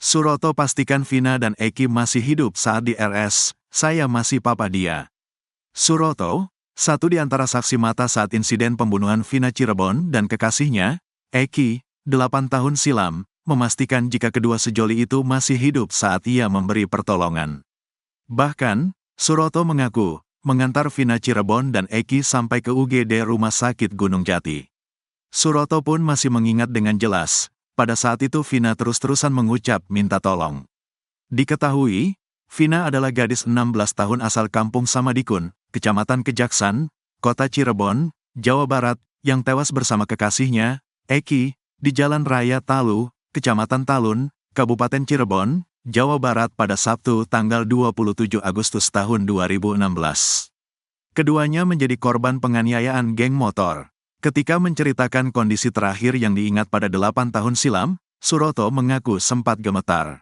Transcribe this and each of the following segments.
Suroto pastikan Vina dan Eki masih hidup saat di RS, saya masih papa dia. Suroto, satu di antara saksi mata saat insiden pembunuhan Vina Cirebon dan kekasihnya, Eki, 8 tahun silam, memastikan jika kedua sejoli itu masih hidup saat ia memberi pertolongan. Bahkan, Suroto mengaku, mengantar Vina Cirebon dan Eki sampai ke UGD Rumah Sakit Gunung Jati. Suroto pun masih mengingat dengan jelas, pada saat itu Vina terus-terusan mengucap minta tolong. Diketahui, Vina adalah gadis 16 tahun asal Kampung Samadikun, Kecamatan Kejaksan, Kota Cirebon, Jawa Barat, yang tewas bersama kekasihnya, Eki, di Jalan Raya Talu, Kecamatan Talun, Kabupaten Cirebon, Jawa Barat pada Sabtu tanggal 27 Agustus tahun 2016. Keduanya menjadi korban penganiayaan geng motor. Ketika menceritakan kondisi terakhir yang diingat pada 8 tahun silam, Suroto mengaku sempat gemetar.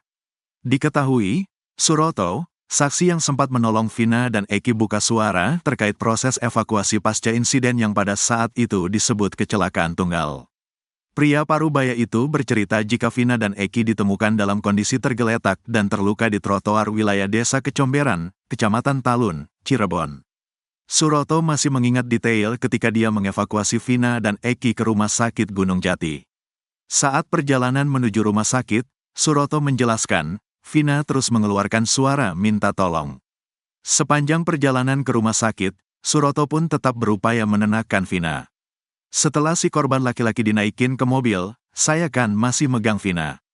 Diketahui, Suroto, saksi yang sempat menolong Vina dan Eki buka suara terkait proses evakuasi pasca insiden yang pada saat itu disebut kecelakaan tunggal. Pria parubaya itu bercerita jika Vina dan Eki ditemukan dalam kondisi tergeletak dan terluka di trotoar wilayah Desa Kecomberan, Kecamatan Talun, Cirebon. Suroto masih mengingat detail ketika dia mengevakuasi Vina dan Eki ke Rumah Sakit Gunung Jati. Saat perjalanan menuju rumah sakit, Suroto menjelaskan, Vina terus mengeluarkan suara minta tolong. Sepanjang perjalanan ke rumah sakit, Suroto pun tetap berupaya menenangkan Vina. Setelah si korban laki-laki dinaikin ke mobil, saya kan masih megang Vina.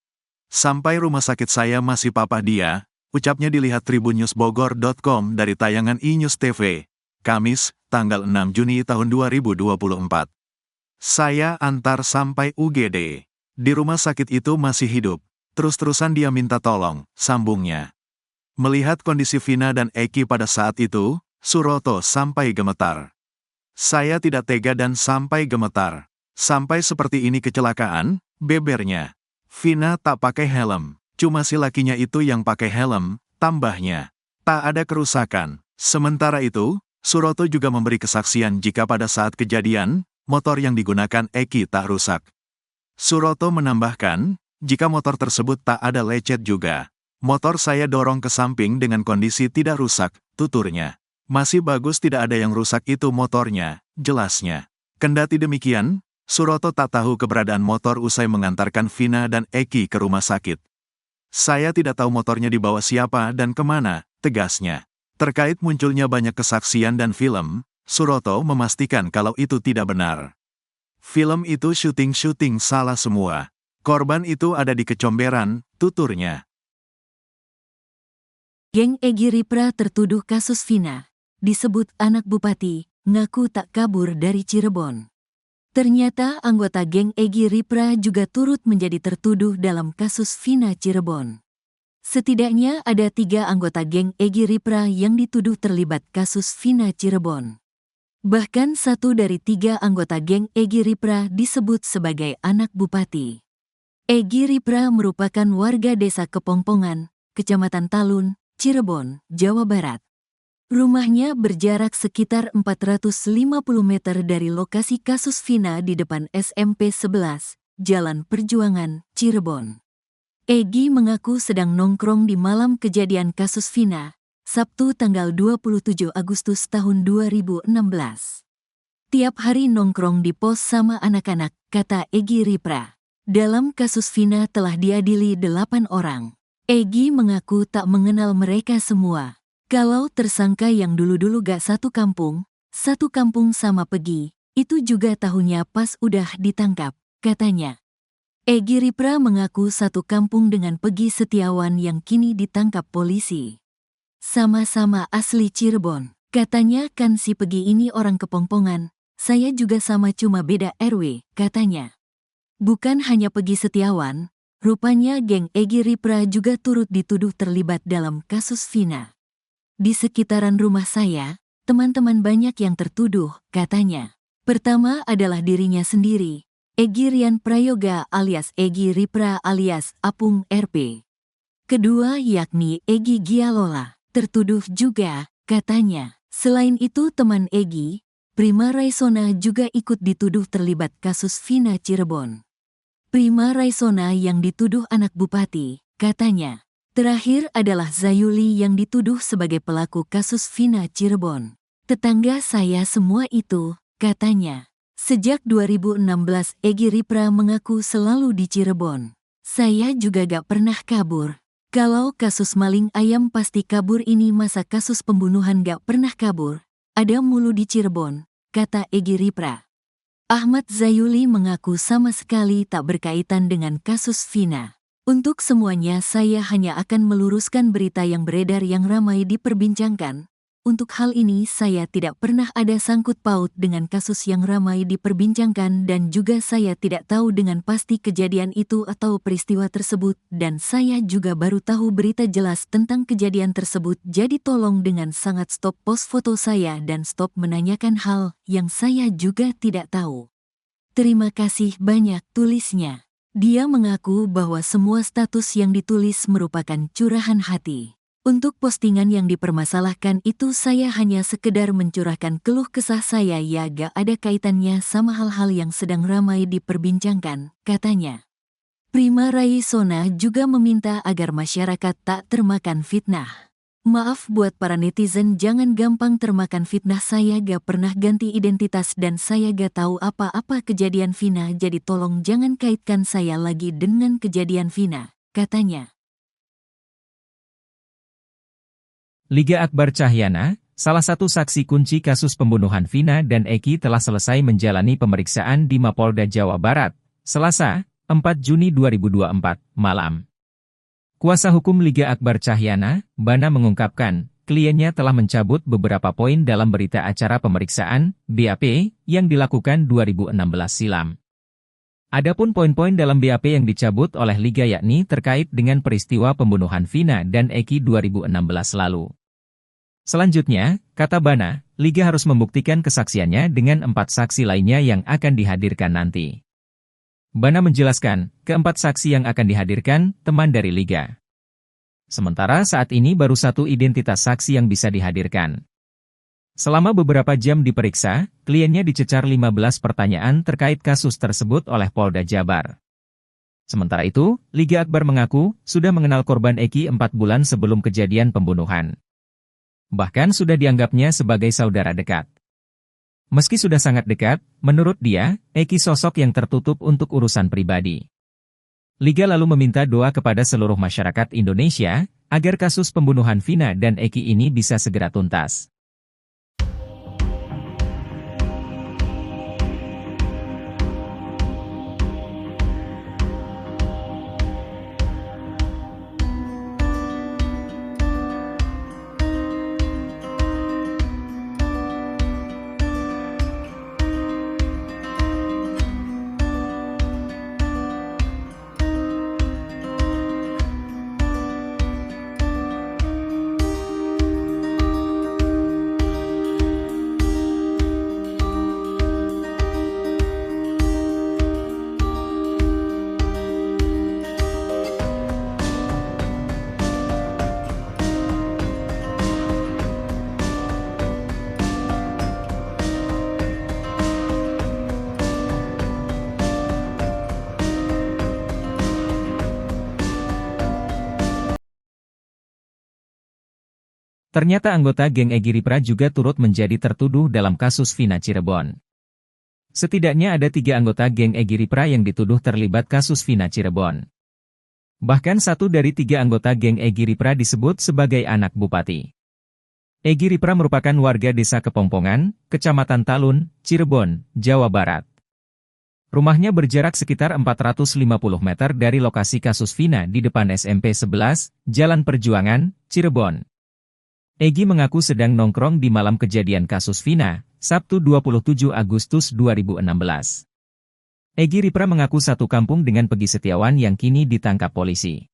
Sampai rumah sakit saya masih papa dia, ucapnya dilihat tribunnews.bogor.com dari tayangan iNews TV. Kamis, tanggal 6 Juni tahun 2024. Saya antar sampai UGD. Di rumah sakit itu masih hidup. Terus-terusan dia minta tolong, sambungnya. Melihat kondisi Vina dan Eki pada saat itu, Suroto sampai gemetar. Saya tidak tega dan sampai gemetar. Sampai seperti ini kecelakaan, bebernya. Vina tak pakai helm, cuma si lakinya itu yang pakai helm, tambahnya. Tak ada kerusakan. Sementara itu, Suroto juga memberi kesaksian jika pada saat kejadian, motor yang digunakan Eki tak rusak. Suroto menambahkan, jika motor tersebut tak ada lecet juga. Motor saya dorong ke samping dengan kondisi tidak rusak, tuturnya. Masih bagus tidak ada yang rusak itu motornya, jelasnya. Kendati demikian, Suroto tak tahu keberadaan motor usai mengantarkan Vina dan Eki ke rumah sakit. Saya tidak tahu motornya dibawa siapa dan kemana, tegasnya. Terkait munculnya banyak kesaksian dan film, Suroto memastikan kalau itu tidak benar. Film itu syuting salah semua. Korban itu ada di Kecomberan, tuturnya. Geng Egy Ripra tertuduh kasus Vina. Disebut anak bupati, ngaku tak kabur dari Cirebon. Ternyata anggota geng Egy Ripra juga turut menjadi tertuduh dalam kasus Vina Cirebon. Setidaknya ada 3 anggota geng Egy Ripra yang dituduh terlibat kasus Vina Cirebon. Bahkan 1 dari 3 anggota geng Egy Ripra disebut sebagai anak bupati. Egy Ripra merupakan warga desa Kepongpongan, Kecamatan Talun, Cirebon, Jawa Barat. Rumahnya berjarak sekitar 450 meter dari lokasi kasus Vina di depan SMP 11, Jalan Perjuangan, Cirebon. Egy mengaku sedang nongkrong di malam kejadian kasus Vina, Sabtu tanggal 27 Agustus tahun 2016. Tiap hari nongkrong di pos sama anak-anak, kata Egy Ripra. Dalam kasus Vina telah diadili 8 orang. Egy mengaku tak mengenal mereka semua. Kalau tersangka yang dulu-dulu gak satu kampung sama Pegi, itu juga tahunya pas udah ditangkap, katanya. Egy Ripra mengaku satu kampung dengan Pegi Setiawan yang kini ditangkap polisi. Sama-sama asli Cirebon. Katanya kan si Pegi ini orang Kepongpongan, saya juga sama cuma beda RW, katanya. Bukan hanya Pegi Setiawan, rupanya geng Egy Ripra juga turut dituduh terlibat dalam kasus Vina. Di sekitaran rumah saya, teman-teman banyak yang tertuduh, katanya. Pertama adalah dirinya sendiri, Egy Rian Prayoga alias Egy Ripra alias Apung RP. Kedua yakni Egy Gialola, tertuduh juga, katanya. Selain itu teman Egy, Prima Raisona juga ikut dituduh terlibat kasus Vina Cirebon. Prima Raisona yang dituduh anak bupati, katanya. Terakhir adalah Zayuli yang dituduh sebagai pelaku kasus Vina Cirebon. Tetangga saya semua itu, katanya. Sejak 2016 Egy Ripra mengaku selalu di Cirebon. Saya juga gak pernah kabur. Kalau kasus maling ayam pasti kabur, ini masa kasus pembunuhan gak pernah kabur. Ada mulu di Cirebon, kata Egy Ripra. Ahmad Zayuli mengaku sama sekali tak berkaitan dengan kasus Vina. Untuk semuanya saya hanya akan meluruskan berita yang beredar yang ramai diperbincangkan. Untuk hal ini saya tidak pernah ada sangkut paut dengan kasus yang ramai diperbincangkan dan juga saya tidak tahu dengan pasti kejadian itu atau peristiwa tersebut dan saya juga baru tahu berita jelas tentang kejadian tersebut, jadi tolong dengan sangat stop post foto saya dan stop menanyakan hal yang saya juga tidak tahu. Terima kasih banyak, tulisnya. Dia mengaku bahwa semua status yang ditulis merupakan curahan hati. Untuk postingan yang dipermasalahkan itu saya hanya sekedar mencurahkan keluh kesah saya, ya gak ada kaitannya sama hal-hal yang sedang ramai diperbincangkan, katanya. Prima Raisona juga meminta agar masyarakat tak termakan fitnah. Maaf buat para netizen, jangan gampang termakan fitnah, saya gak pernah ganti identitas dan saya gak tahu apa-apa kejadian Vina, jadi tolong jangan kaitkan saya lagi dengan kejadian Vina, katanya. Liga Akbar Cahyana, salah satu saksi kunci kasus pembunuhan Vina dan Eki, telah selesai menjalani pemeriksaan di Mapolda Jawa Barat, Selasa, 4 Juni 2024, malam. Kuasa hukum Liga Akbar Cahyana, Bana, mengungkapkan, kliennya telah mencabut beberapa poin dalam berita acara pemeriksaan, BAP, yang dilakukan 2016 silam. Adapun poin-poin dalam BAP yang dicabut oleh Liga yakni terkait dengan peristiwa pembunuhan Vina dan Eki 2016 lalu. Selanjutnya, kata Bana, Liga harus membuktikan kesaksiannya dengan 4 saksi lainnya yang akan dihadirkan nanti. Bana menjelaskan, keempat saksi yang akan dihadirkan, teman dari Liga. Sementara saat ini baru 1 identitas saksi yang bisa dihadirkan. Selama beberapa jam diperiksa, kliennya dicecar 15 pertanyaan terkait kasus tersebut oleh Polda Jabar. Sementara itu, Liga Akbar mengaku, sudah mengenal korban Eki 4 bulan sebelum kejadian pembunuhan. Bahkan sudah dianggapnya sebagai saudara dekat. Meski sudah sangat dekat, menurut dia, Eki sosok yang tertutup untuk urusan pribadi. Liga lalu meminta doa kepada seluruh masyarakat Indonesia, agar kasus pembunuhan Vina dan Eki ini bisa segera tuntas. Ternyata anggota geng Egy Ripra juga turut menjadi tertuduh dalam kasus Vina Cirebon. Setidaknya ada 3 anggota geng Egy Ripra yang dituduh terlibat kasus Vina Cirebon. Bahkan 1 dari 3 anggota geng Egy Ripra disebut sebagai anak bupati. Egy Ripra merupakan warga desa Kepongpongan, Kecamatan Talun, Cirebon, Jawa Barat. Rumahnya berjarak sekitar 450 meter dari lokasi kasus Vina di depan SMP 11, Jalan Perjuangan, Cirebon. Egy mengaku sedang nongkrong di malam kejadian kasus Vina, Sabtu 27 Agustus 2016. Egy Ripra mengaku satu kampung dengan Pegi Setiawan yang kini ditangkap polisi.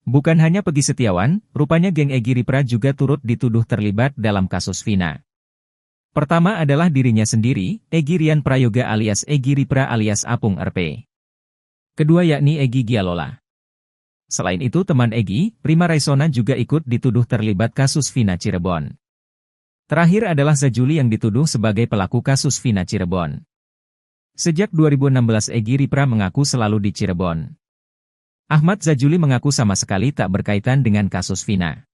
Bukan hanya Pegi Setiawan, rupanya geng Egy Ripra juga turut dituduh terlibat dalam kasus Vina. Pertama adalah dirinya sendiri, Egy Rian Prayoga alias Egy Ripra alias Apung RP. Kedua yakni Egy Gialola. Selain itu teman Egy, Prima Raisona juga ikut dituduh terlibat kasus Vina Cirebon. Terakhir adalah Zajuli yang dituduh sebagai pelaku kasus Vina Cirebon. Sejak 2016 Egy Ripra mengaku selalu di Cirebon. Ahmad Zajuli mengaku sama sekali tak berkaitan dengan kasus Vina.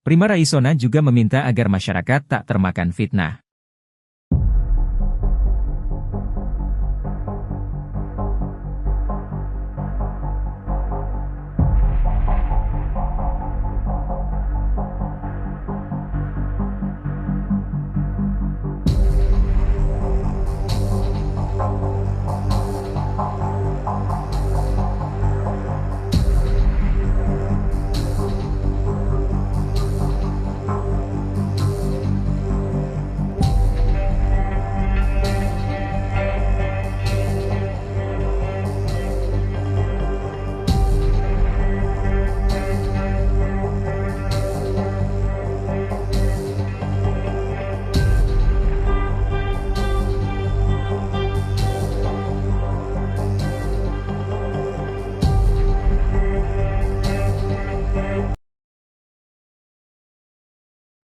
Prima Raisona juga meminta agar masyarakat tak termakan fitnah.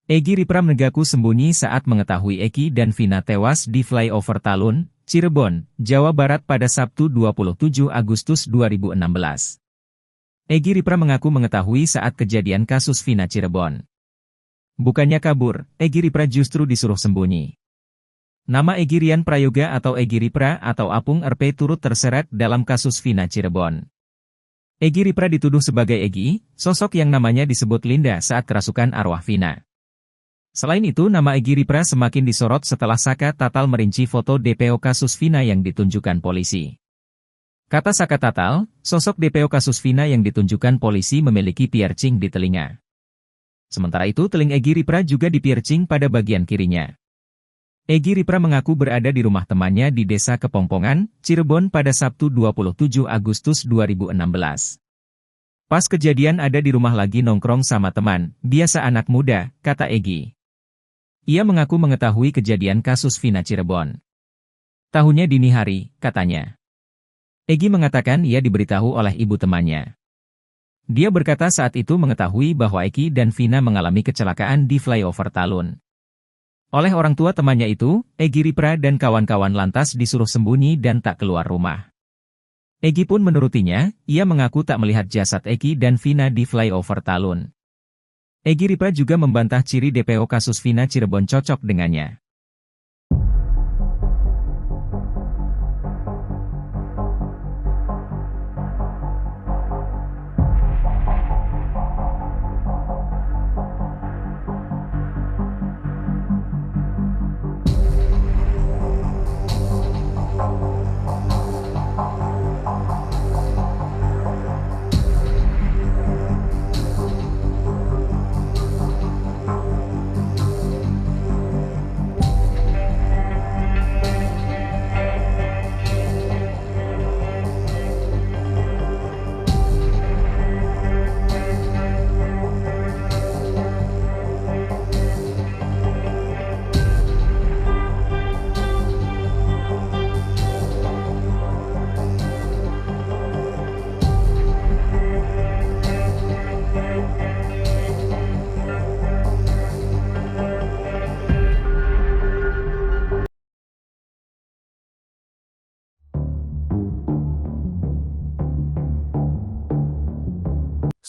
Egy Ripra mengaku sembunyi saat mengetahui Eki dan Vina tewas di flyover Talun, Cirebon, Jawa Barat pada Sabtu 27 Agustus 2016. Egy Ripra mengaku mengetahui saat kejadian kasus Vina Cirebon. Bukannya kabur, Egy Ripra justru disuruh sembunyi. Nama Egy Rian Prayoga atau Egy Ripra atau Apung RP turut terseret dalam kasus Vina Cirebon. Egy Ripra dituduh sebagai Egy, sosok yang namanya disebut Linda saat kerasukan arwah Vina. Selain itu, nama Egy Ripra semakin disorot setelah Saka Tatal merinci foto DPO kasus Vina yang ditunjukkan polisi. Kata Saka Tatal, sosok DPO kasus Vina yang ditunjukkan polisi memiliki piercing di telinga. Sementara itu, teling Egy Ripra juga dipiercing pada bagian kirinya. Egy Ripra mengaku berada di rumah temannya di Desa Kepongpongan, Cirebon pada Sabtu 27 Agustus 2016. Pas kejadian ada di rumah lagi nongkrong sama teman, biasa anak muda, kata Egy. Ia mengaku mengetahui kejadian kasus Vina Cirebon. Tahunya dini hari, katanya. Egy mengatakan ia diberitahu oleh ibu temannya. Dia berkata saat itu mengetahui bahwa Eki dan Vina mengalami kecelakaan di flyover Talun. Oleh orang tua temannya itu, Egy Ripra dan kawan-kawan lantas disuruh sembunyi dan tak keluar rumah. Egy pun menurutinya, ia mengaku tak melihat jasad Eki dan Vina di flyover Talun. Egy Ripra juga membantah ciri DPO kasus Vina Cirebon cocok dengannya.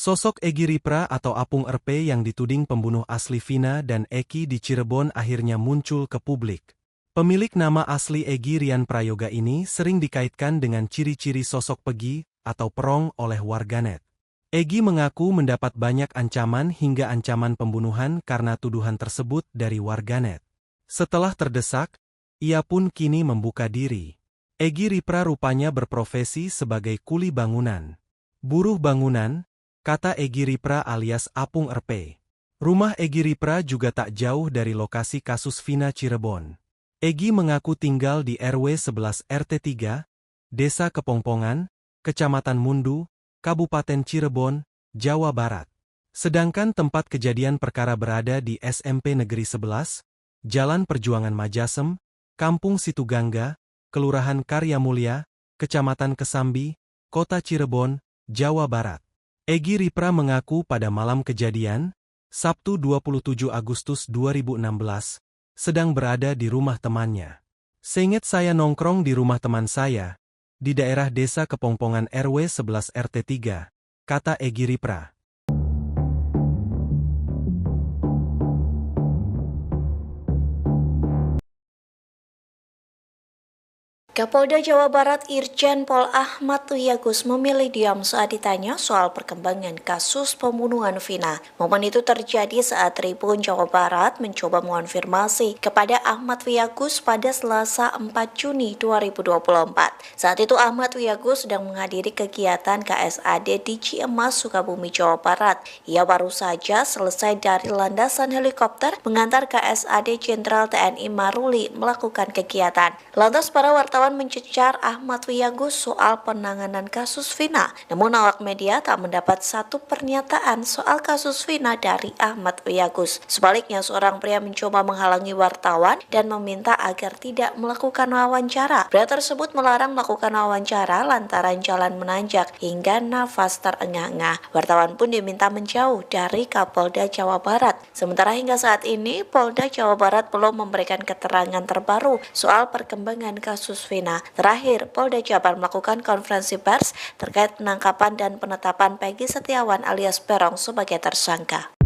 Sosok Egy Ripra atau Apung RP yang dituding pembunuh asli Vina dan Eki di Cirebon akhirnya muncul ke publik. Pemilik nama asli Egy Rian Prayoga ini sering dikaitkan dengan ciri-ciri sosok pegi atau perong oleh warganet. Egy mengaku mendapat banyak ancaman hingga ancaman pembunuhan karena tuduhan tersebut dari warganet. Setelah terdesak, ia pun kini membuka diri. Egy Ripra rupanya berprofesi sebagai kuli bangunan. Buruh bangunan, kata Egy Ripra alias Apung RP. Rumah Egy Ripra juga tak jauh dari lokasi kasus Vina Cirebon. Egy mengaku tinggal di RW 11 RT 3, Desa Kepongpongan, Kecamatan Mundu, Kabupaten Cirebon, Jawa Barat. Sedangkan tempat kejadian perkara berada di SMP Negeri 11, Jalan Perjuangan Majasem, Kampung Situgangga, Kelurahan Karya Mulya, Kecamatan Kesambi, Kota Cirebon, Jawa Barat. Egy Ripra mengaku pada malam kejadian, Sabtu 27 Agustus 2016, sedang berada di rumah temannya. "Seingat saya nongkrong di rumah teman saya, di daerah Desa Kepongpongan RW 11 RT 3, kata Egy Ripra. Kapolda Jawa Barat Irjen Pol Ahmad Wiyagus memilih diam saat ditanya soal perkembangan kasus pembunuhan Vina. Momen itu terjadi saat Tribun Jawa Barat mencoba mengonfirmasi kepada Ahmad Wiyagus pada Selasa 4 Juni 2024. Saat itu Ahmad Wiyagus sedang menghadiri kegiatan KSAD di Ciemas, Sukabumi, Jawa Barat. Ia baru saja selesai dari landasan helikopter mengantar KSAD Jenderal TNI Maruli melakukan kegiatan. Lantas para wartawan mencecar Ahmad Wiyagus soal penanganan kasus Vina. Namun awak media tak mendapat satu pernyataan soal kasus Vina dari Ahmad Wiyagus. Sebaliknya seorang pria mencoba menghalangi wartawan dan meminta agar tidak melakukan wawancara. Pria tersebut melarang melakukan wawancara lantaran jalan menanjak hingga nafas terengah-engah. Wartawan pun diminta menjauh dari Kapolda Jawa Barat. Sementara hingga saat ini Polda Jawa Barat belum memberikan keterangan terbaru soal perkembangan kasus Vina. Terakhir, Polda Jabar melakukan konferensi pers terkait penangkapan dan penetapan Peggy Setiawan alias Peron sebagai tersangka.